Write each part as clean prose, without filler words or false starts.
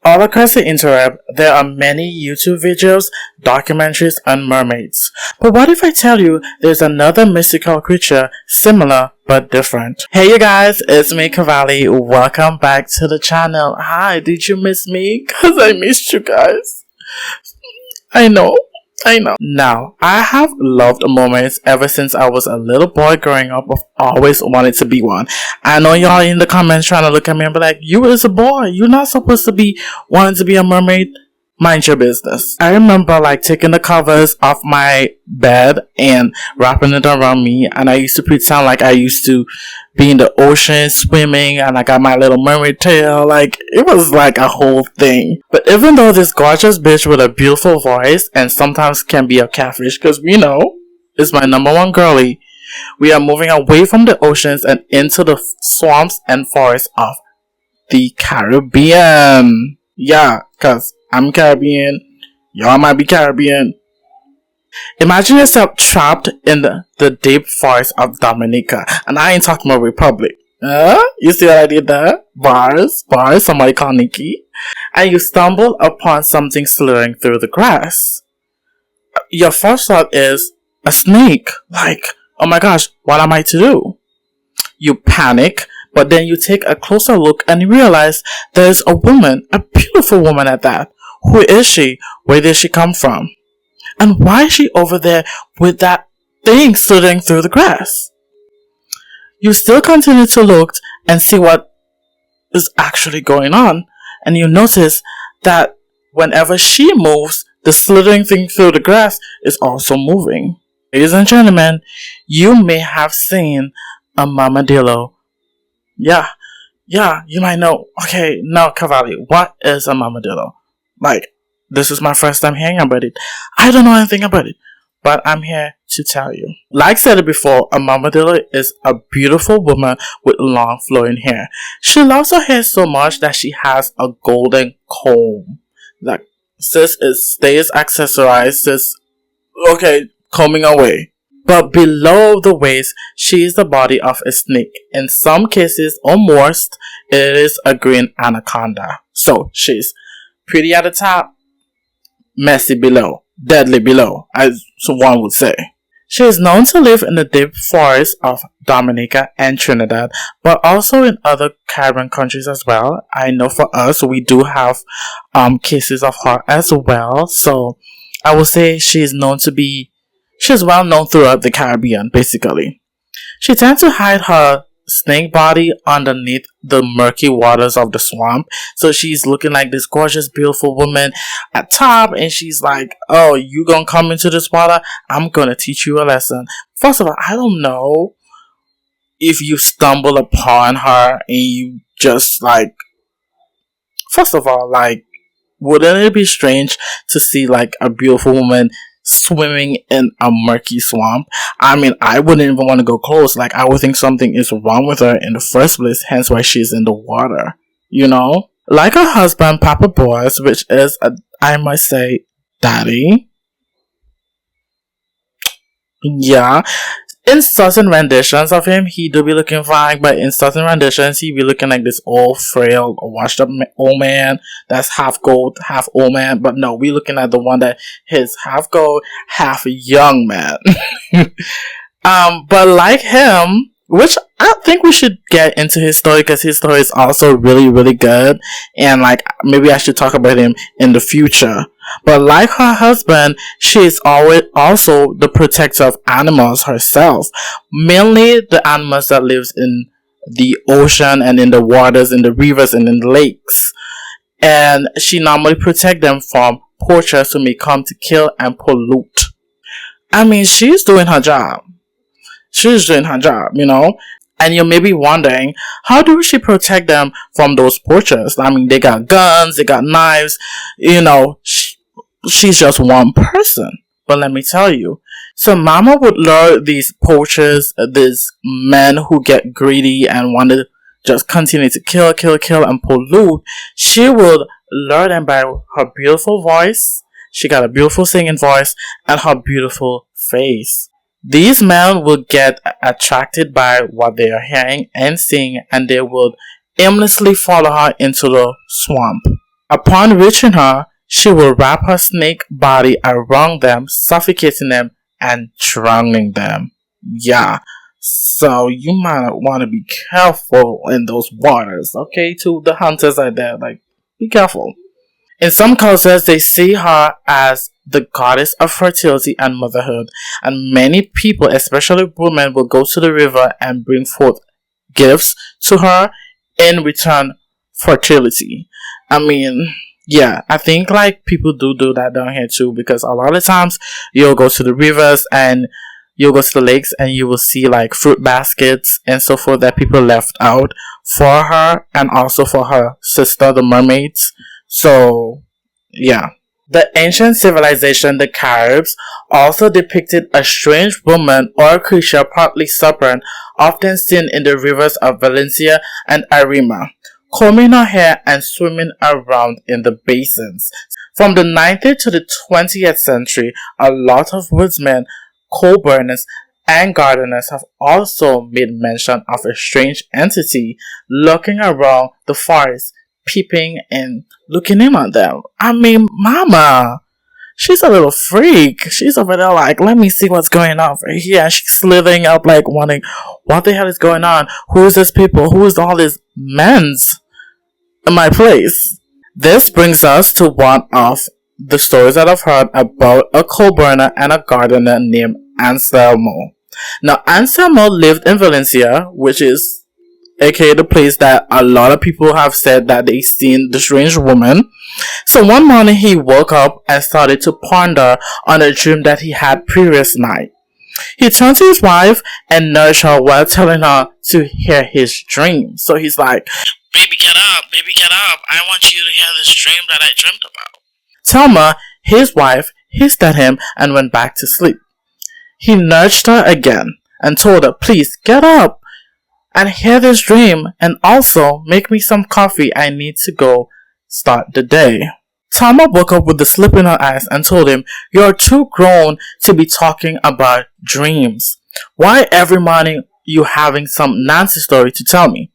All across the interweb, there are many YouTube videos, documentaries on mermaids. But what if I tell you there's another mystical creature similar but different? Hey you guys, it's me Cavalli. Welcome back to the channel. Hi, did you miss me? Cause I missed you guys. I know. Now, I have loved mermaids ever since I was a little boy growing up. I've always wanted to be one. I know y'all in the comments trying to look at me and be like, you is a boy. You're not supposed to be wanting to be a mermaid. Mind your business. I remember taking the covers off my bed and wrapping it around me, and I used to pretend like I used to be in the ocean swimming and I got my little mermaid tail. It was a whole thing. But even though this gorgeous bitch with a beautiful voice and sometimes can be a catfish, because we know is my number one girly, we are moving away from the oceans and into the swamps and forests of the Caribbean. Yeah, because I'm Caribbean. Y'all might be Caribbean. Imagine yourself trapped in the deep forest of Dominica. And I ain't talking about Republic. You see what I did there? Bars, somebody call Nikki. And you stumble upon something slithering through the grass. Your first thought is, a snake. Oh my gosh, what am I to do? You panic, but then you take a closer look and you realize there's a woman, a beautiful woman at that. Who is she? Where did she come from? And why is she over there with that thing slithering through the grass? You still continue to look and see what is actually going on. And you notice that whenever she moves, the slithering thing through the grass is also moving. Ladies and gentlemen, you may have seen a mamadillo. Yeah, you might know. Okay, now Cavalli, what is a mamadillo? This is my first time hearing about it. I don't know anything about it, but I'm here to tell you. Like I said before, a mamadillo is a beautiful woman with long flowing hair. She loves her hair so much that she has a golden comb. Sis stays accessorized, sis, okay, combing away. But below the waist, she is the body of a snake. In some cases, or most, it is a green anaconda. So, she's pretty at the top, messy below, deadly below, as one would say. She is known to live in the deep forests of Dominica and Trinidad, but also in other Caribbean countries as well. I know for us, we do have cases of her as well. So, I would say she's well known throughout the Caribbean, basically. She tends to hide her snake body underneath the murky waters of the swamp. So she's looking like this gorgeous, beautiful woman at top, and she's like, oh, you gonna come into this water? I'm gonna teach you a lesson. First of all, I don't know if you stumble upon her and you just first of all, wouldn't it be strange to see a beautiful woman swimming in a murky swamp? I mean, I wouldn't even want to go close. I would think something is wrong with her in the first place, hence why she's in the water, you know? Like her husband, Papa Boys, which is, I must say, daddy. Yeah. In certain renditions of him, he do be looking fine, but in certain renditions, he be looking like this old, frail, washed up old man that's half gold, half old man. But no, we looking at the one that is half gold, half young man. But like him, which I think we should get into his story because his story is also really, really good. And maybe I should talk about him in the future. But like her husband, she is always also the protector of animals herself. Mainly the animals that lives in the ocean and in the waters, in the rivers and in the lakes. And she normally protects them from poachers who may come to kill and pollute. I mean, she's doing her job. She's doing her job, you know. And you may be wondering, how do she protect them from those poachers? I mean, they got guns, they got knives, you know. She's just one person. But let me tell you. So Mama would lure these poachers, these men who get greedy and want to just continue to kill and pollute. She would lure them by her beautiful voice. She got a beautiful singing voice and her beautiful face. These men will get attracted by what they are hearing and seeing, and they will aimlessly follow her into the swamp. Upon reaching her, she will wrap her snake body around them, suffocating them and drowning them. Yeah. So you might want to be careful in those waters, okay? To the hunters out there, like, be careful. In some cultures, they see her as the goddess of fertility and motherhood, and many people, especially women, will go to the river and bring forth gifts to her in return fertility. I mean, yeah, I think like people do that down here too, because a lot of times you'll go to the rivers and you'll go to the lakes and you will see like fruit baskets and so forth that people left out for her and also for her sister, the mermaids. So, yeah. The ancient civilization, the Caribs, also depicted a strange woman or creature partly serpent, often seen in the rivers of Valencia and Arima, combing her hair and swimming around in the basins. From the 19th to the 20th century, a lot of woodsmen, coal burners, and gardeners have also made mention of a strange entity lurking around the forest, peeping and looking in on them. I mean, mama, she's a little freak. She's over there like, let me see what's going on right here. She's slithering up like wondering, what the hell is going on? Who is this people? Who is all these men's in my place? This brings us to one of the stories that I've heard about a coal burner and a gardener named Anselmo. Now, Anselmo lived in Valencia, which is aka the place that a lot of people have said that they seen the strange woman. So one morning he woke up and started to ponder on a dream that he had previous night. He turned to his wife and nudged her while telling her to hear his dream. So he's like, baby get up, I want you to hear this dream that I dreamt about. Thelma, his wife, hissed at him and went back to sleep. He nudged her again and told her, please get up and hear this dream, and also make me some coffee. I need to go start the day. Tama woke up with the slip in her eyes and told him, you're too grown to be talking about dreams. Why every morning you having some Nancy story to tell me?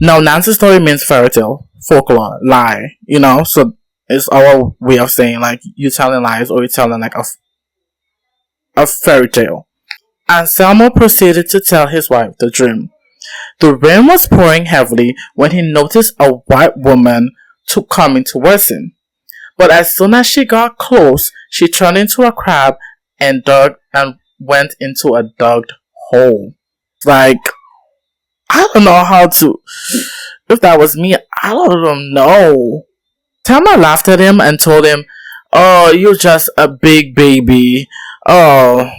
Now, Nancy story means fairy tale, folklore, lie, so it's our way of saying like you telling lies or you're telling like a fairy tale. Anselmo proceeded to tell his wife the dream. The rain was pouring heavily when he noticed a white woman coming towards him. But as soon as she got close, she turned into a crab and went into a dug hole. Like, I don't know if that was me, I don't know. Thelma laughed at him and told him, oh, you're just a big baby. Oh,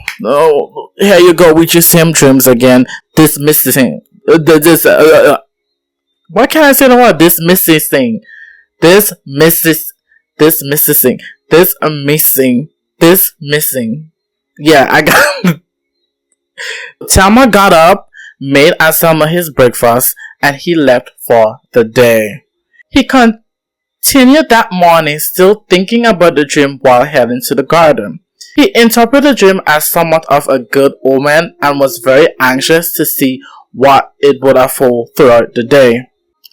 here you go with your same dreams again. This missing. What can I say the word? This missing. This missing. Yeah, I got. Thelma got up, made Anselmo his breakfast, and he left for the day. He continued that morning, still thinking about the dream while heading to the garden. He interpreted the dream as somewhat of a good omen and was very anxious to see what it would unfold throughout the day.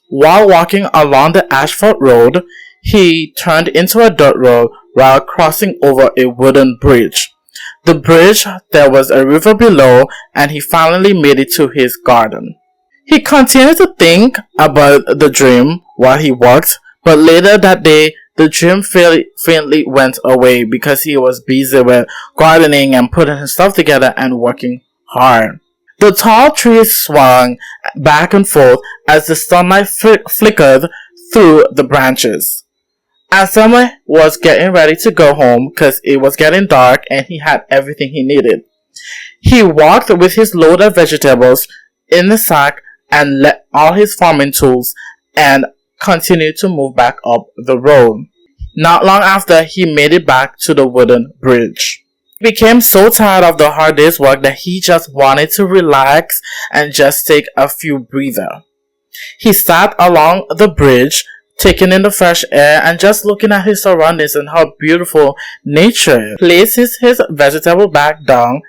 While walking along the asphalt road, he turned into a dirt road while crossing over a wooden bridge. The bridge, there was a river below, and he finally made it to his garden. He continued to think about the dream while he walked, but later that day, the dream faintly went away because he was busy with gardening and putting his stuff together and working hard. The tall trees swung back and forth as the sunlight flickered through the branches. Anselmo was getting ready to go home because it was getting dark and he had everything he needed. He walked with his load of vegetables in the sack and let all his farming tools and continued to move back up the road. Not long after, he made it back to the wooden bridge. He became so tired of the hard day's work that he just wanted to relax and just take a few breathers. He sat along the bridge, taking in the fresh air and just looking at his surroundings and how beautiful nature is. Places his vegetable bag down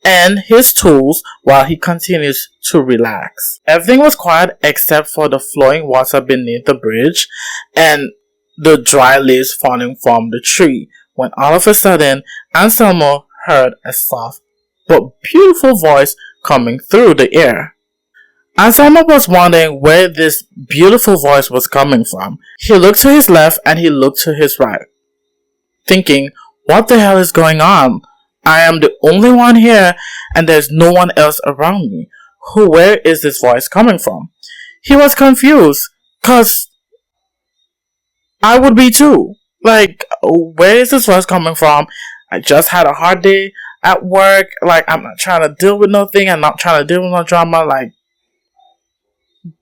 and his tools while he continues to relax. Everything was quiet except for the flowing water beneath the bridge and the dry leaves falling from the tree, when all of a sudden Anselmo heard a soft but beautiful voice coming through the air. Anselmo was wondering where this beautiful voice was coming from. He looked to his left and he looked to his right, thinking, what the hell is going on? I am the only one here and there's no one else around me. Where is this voice coming from? He was confused, cause I would be too. Like, where is this voice coming from? I just had a hard day at work. Like, I'm not trying to deal with nothing. I'm not trying to deal with no drama. Like,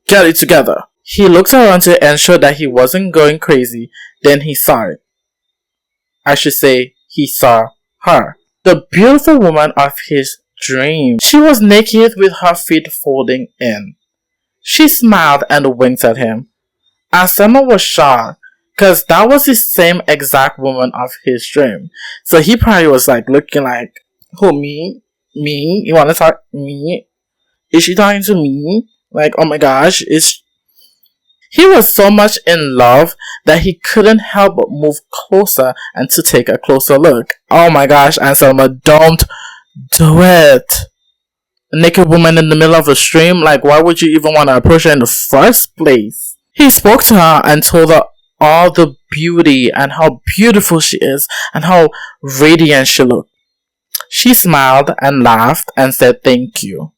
get it together. He looked around to ensure that he wasn't going crazy. Then he saw it. I should say, he saw her. The beautiful woman of his dream. She was naked with her feet folding in. She smiled and winked at him. Anselmo was shocked, because that was the same exact woman of his dream. So he probably was like looking like, who, me? Me? You want to talk? Me? Is she talking to me? Like, oh my gosh, He was so much in love that he couldn't help but move closer and to take a closer look. Oh my gosh, Anselmo, don't do it. A naked woman in the middle of a stream? Like, why would you even want to approach her in the first place? He spoke to her and told her all the beauty and how beautiful she is and how radiant she looked. She smiled and laughed and said thank you.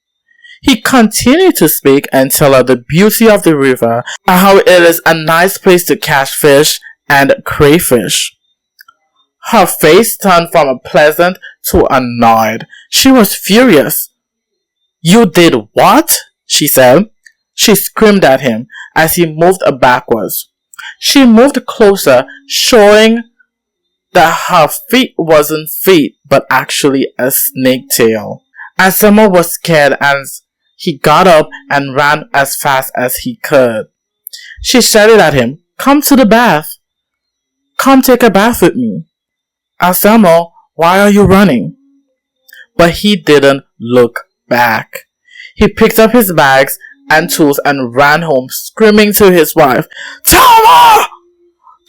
He continued to speak and tell her the beauty of the river and how it is a nice place to catch fish and crayfish. Her face turned from a pleasant to annoyed. She was furious. You did what? She said. She screamed at him as he moved backwards. She moved closer, showing that her feet wasn't feet, but actually a snake tail. Anselmo was scared as he got up and ran as fast as he could. She shouted at him, come to the bath. Come take a bath with me. Anselmo, why are you running? But he didn't look back. He picked up his bags and tools and ran home screaming to his wife, Thelma!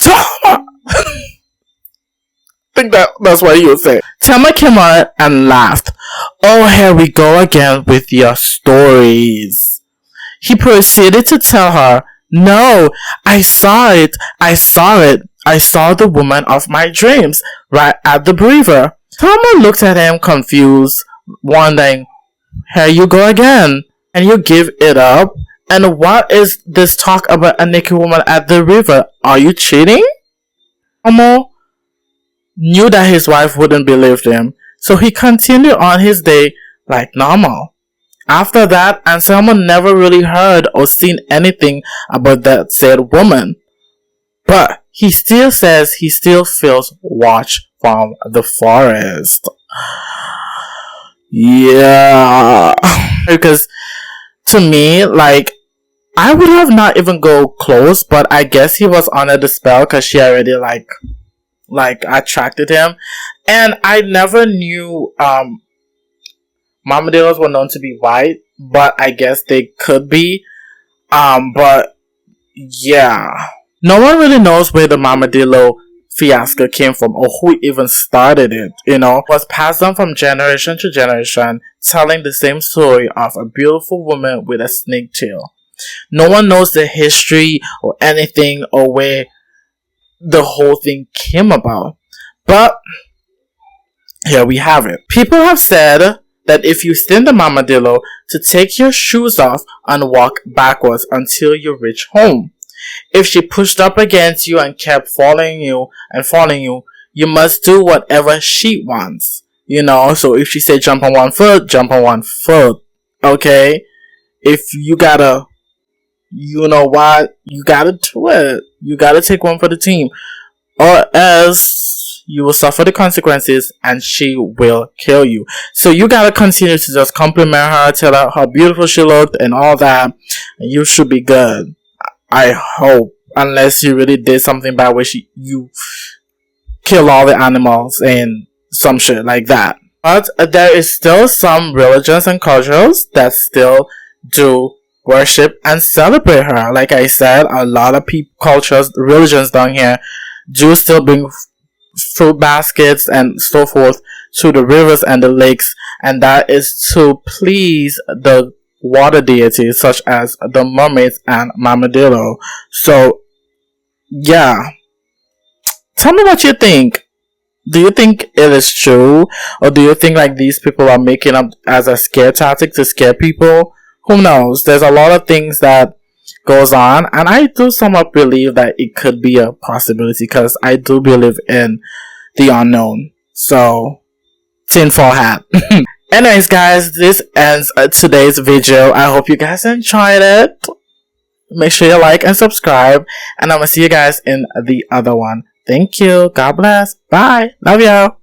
Thelma! I think that's what he would say. Thelma came on and laughed. Oh, here we go again with your stories. He proceeded to tell her, no, I saw it. I saw the woman of my dreams right at the river. Thelma looked at him confused, wondering, here you go again. And you give it up? And what is this talk about a naked woman at the river? Are you cheating? Thelma knew that his wife wouldn't believe him, so he continued on his day like normal. After that, Anselmo never really heard or seen anything about that said woman. But he still says he still feels watched from the forest. Yeah. Because to me, like, I would have not even go close, but I guess he was under the spell because she already like attracted him. And I never knew Mamadillos were known to be white, but I guess they could be. But yeah. No one really knows where the Mamadillo fiasco came from or who even started it, you know. It was passed on from generation to generation, telling the same story of a beautiful woman with a snake tail. No one knows the history or anything or where the whole thing came about. But here we have it. People have said that if you send the Mamadillo to take your shoes off and walk backwards until you reach home. If she pushed up against you and kept following you, you must do whatever she wants. You know, so if she said jump on one foot, jump on one foot. Okay? If you gotta, you know what? You gotta do it. You gotta take one for the team. Or else you will suffer the consequences and she will kill you. So you gotta continue to just compliment her, tell her how beautiful she looked and all that. And you should be good. I hope. Unless you really did something bad where you kill all the animals and some shit like that. But there is still some religions and cultures that still do worship and celebrate her. Like I said, a lot of people, cultures, religions down here do still bring fruit baskets and so forth to the rivers and the lakes, and that is to please the water deities such as the mermaids and Mamadillo. So yeah, tell me what you think. Do you think it is true, or do you think like these people are making up as a scare tactic to scare people? Who knows? There's a lot of things that goes on, and I do somewhat believe that it could be a possibility because I do believe in the unknown. So, tinfoil hat. Anyways, guys, this ends today's video. I hope you guys enjoyed it. Make sure you like and subscribe, and I'm gonna see you guys in the other one. Thank you. God bless. Bye. Love y'all.